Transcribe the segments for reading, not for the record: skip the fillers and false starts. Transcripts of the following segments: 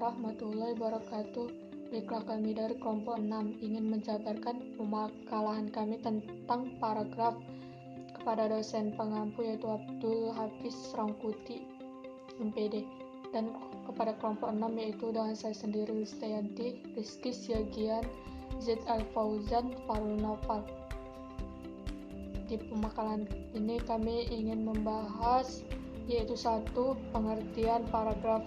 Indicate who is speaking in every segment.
Speaker 1: warahmatullahi wabarakatuh. Baiklah, kami dari kelompok 6 ingin menjabarkan pemakalan kami tentang paragraf kepada dosen pengampu yaitu Abdul Hafiz Rangkuti, MPD, dan kepada kelompok 6 yaitu dengan saya sendiri Listianti, Rizky Siagian, Z. Al-Fauzan, Farul Naufal. Di pemakalan ini kami ingin membahas yaitu 1. Pengertian paragraf,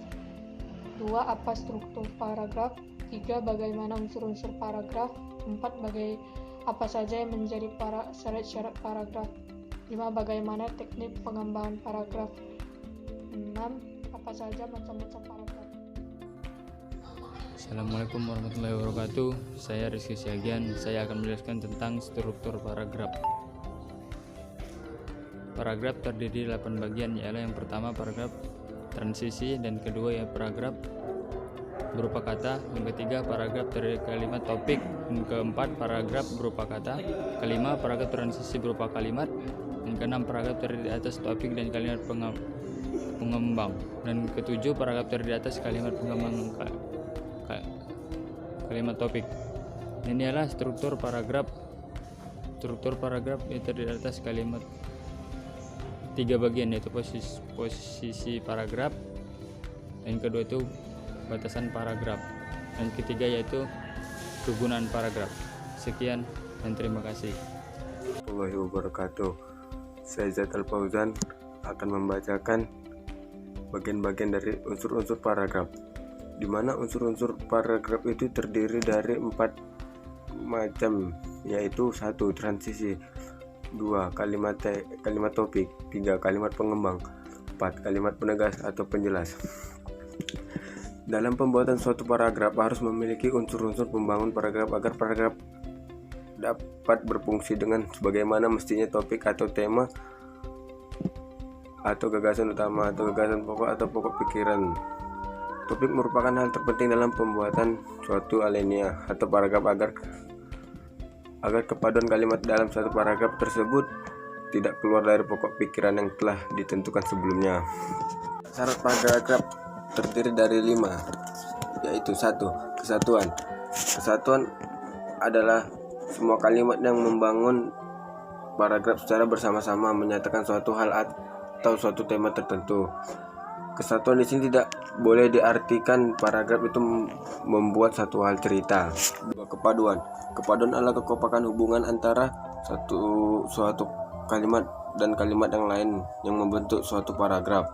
Speaker 1: 2. Apa struktur paragraf, 3. Bagaimana unsur-unsur paragraf, 4. Apa saja yang menjadi syarat-syarat paragraf, 5. Bagaimana teknik pengembangan paragraf, 6. Apa saja macam-macam paragraf.
Speaker 2: Assalamualaikum warahmatullahi wabarakatuh. Saya Rizky Siagian. Saya akan menjelaskan tentang struktur paragraf. Paragraf terdiri 8 bagian, yaitu yang pertama paragraf transisi, dan kedua ya paragraf berupa kata, yang ketiga paragraf terdiri kalimat topik, yang keempat paragraf berupa kata, kelima paragraf transisi berupa kalimat, yang keenam paragraf terdiri atas topik dan kalimat pengembang, dan ketujuh paragraf terdiri atas kalimat pengembang kalimat topik. Ini adalah struktur paragraf. Struktur paragraf yang terdiri atas kalimat 3 bagian, yaitu posisi paragraf, yang kedua itu batasan paragraf, dan ketiga yaitu kegunaan paragraf. Sekian dan terima kasih.
Speaker 3: Warahmatullahi wabarakatuh. Saya Z. Al-Fauzan akan membacakan bagian-bagian dari unsur-unsur paragraf, di mana unsur-unsur paragraf itu terdiri dari 4 macam, yaitu 1. Transisi, 2. Kalimat topik, 3. Kalimat pengembang, 4. Kalimat penegas atau penjelas. Dalam pembuatan suatu paragraf harus memiliki unsur-unsur pembangun paragraf agar paragraf dapat berfungsi dengan sebagaimana mestinya. Topik atau tema, atau gagasan utama, atau gagasan pokok atau pokok pikiran. Topik merupakan hal terpenting dalam pembuatan suatu alinea atau paragraf agar kepaduan kalimat dalam satu paragraf tersebut tidak keluar dari pokok pikiran yang telah ditentukan sebelumnya. Syarat paragraf terdiri dari 5, yaitu 1. Kesatuan. Kesatuan adalah semua kalimat yang membangun paragraf secara bersama-sama menyatakan suatu hal atau suatu tema tertentu. Kesatuan di sini tidak boleh diartikan paragraf itu membuat satu hal cerita. 2. Kepaduan. Kepaduan adalah kekompakan hubungan antara suatu kalimat dan kalimat yang lain yang membentuk suatu paragraf.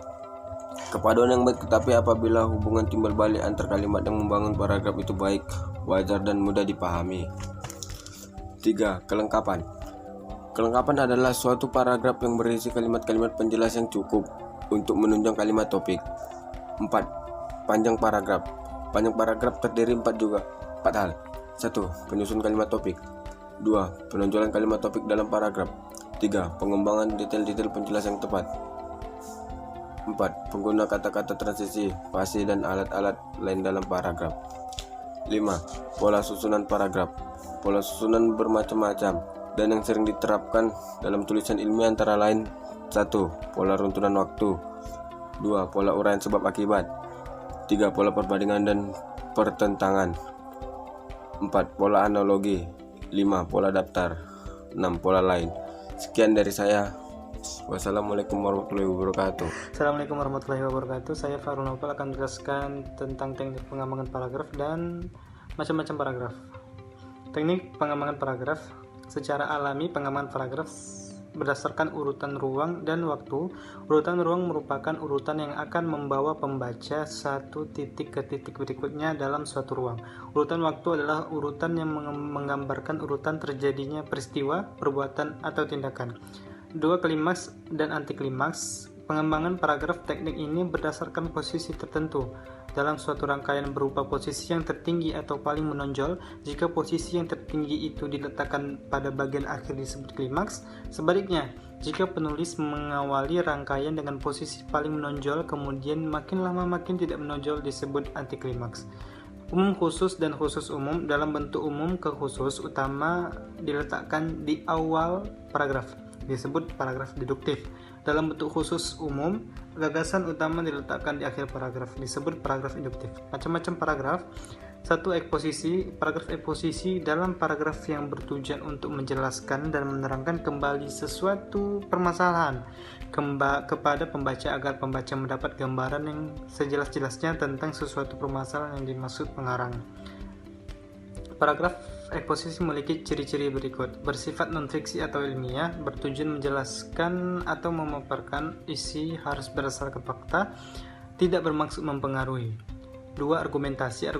Speaker 3: Kepaduan yang baik, tetapi apabila hubungan timbal balik antar kalimat yang membangun paragraf itu baik, wajar dan mudah dipahami. 3. Kelengkapan. Kelengkapan adalah suatu paragraf yang berisi kalimat-kalimat penjelas yang cukup untuk menunjang kalimat topik. 4. Panjang paragraf. Panjang paragraf terdiri 4 hal. 1. Penyusun kalimat topik. 2. Penonjolan kalimat topik dalam paragraf. 3. Pengembangan detail-detail penjelas yang tepat. 4. Pengguna kata-kata transisi, fase, dan alat-alat lain dalam paragraf. 5. Pola susunan paragraf. Pola susunan bermacam-macam dan yang sering diterapkan dalam tulisan ilmiah antara lain: 1. Pola runtunan waktu. 2. Pola uraian sebab akibat. 3. Pola perbandingan dan pertentangan. 4. Pola analogi. 5. Pola daftar. 6. Pola lain. Sekian dari saya. Wassalamualaikum warahmatullahi wabarakatuh.
Speaker 4: Assalamualaikum warahmatullahi wabarakatuh. Saya Farul Naufal akan menjelaskan tentang teknik pengembangan paragraf dan macam-macam paragraf. Teknik pengembangan paragraf. Secara alami, pengembangan paragraf berdasarkan urutan ruang dan waktu. Urutan ruang merupakan urutan yang akan membawa pembaca satu titik ke titik berikutnya dalam suatu ruang. Urutan waktu adalah urutan yang menggambarkan urutan terjadinya peristiwa, perbuatan, atau tindakan. 2. Klimaks dan antiklimaks. Pengembangan paragraf teknik ini berdasarkan posisi tertentu dalam suatu rangkaian berupa posisi yang tertinggi atau paling menonjol. Jika posisi yang tertinggi itu diletakkan pada bagian akhir disebut klimaks. Sebaliknya, jika penulis mengawali rangkaian dengan posisi paling menonjol kemudian makin lama makin tidak menonjol disebut antiklimaks. Umum khusus dan khusus umum. Dalam bentuk umum, ke khusus utama diletakkan di awal paragraf, disebut paragraf deduktif. Dalam bentuk khusus umum, gagasan utama diletakkan di akhir paragraf, disebut paragraf induktif. Macam-macam paragraf. 1. Eksposisi. Paragraf eksposisi dalam paragraf yang bertujuan untuk menjelaskan dan menerangkan kembali sesuatu permasalahan kepada pembaca agar pembaca mendapat gambaran yang sejelas-jelasnya tentang sesuatu permasalahan yang dimaksud pengarang. Paragraf eksposisi memiliki ciri-ciri berikut: bersifat non-fiksi atau ilmiah, bertujuan menjelaskan atau memaparkan isi, harus berdasarkan fakta, tidak bermaksud mempengaruhi. 2. Argumentasi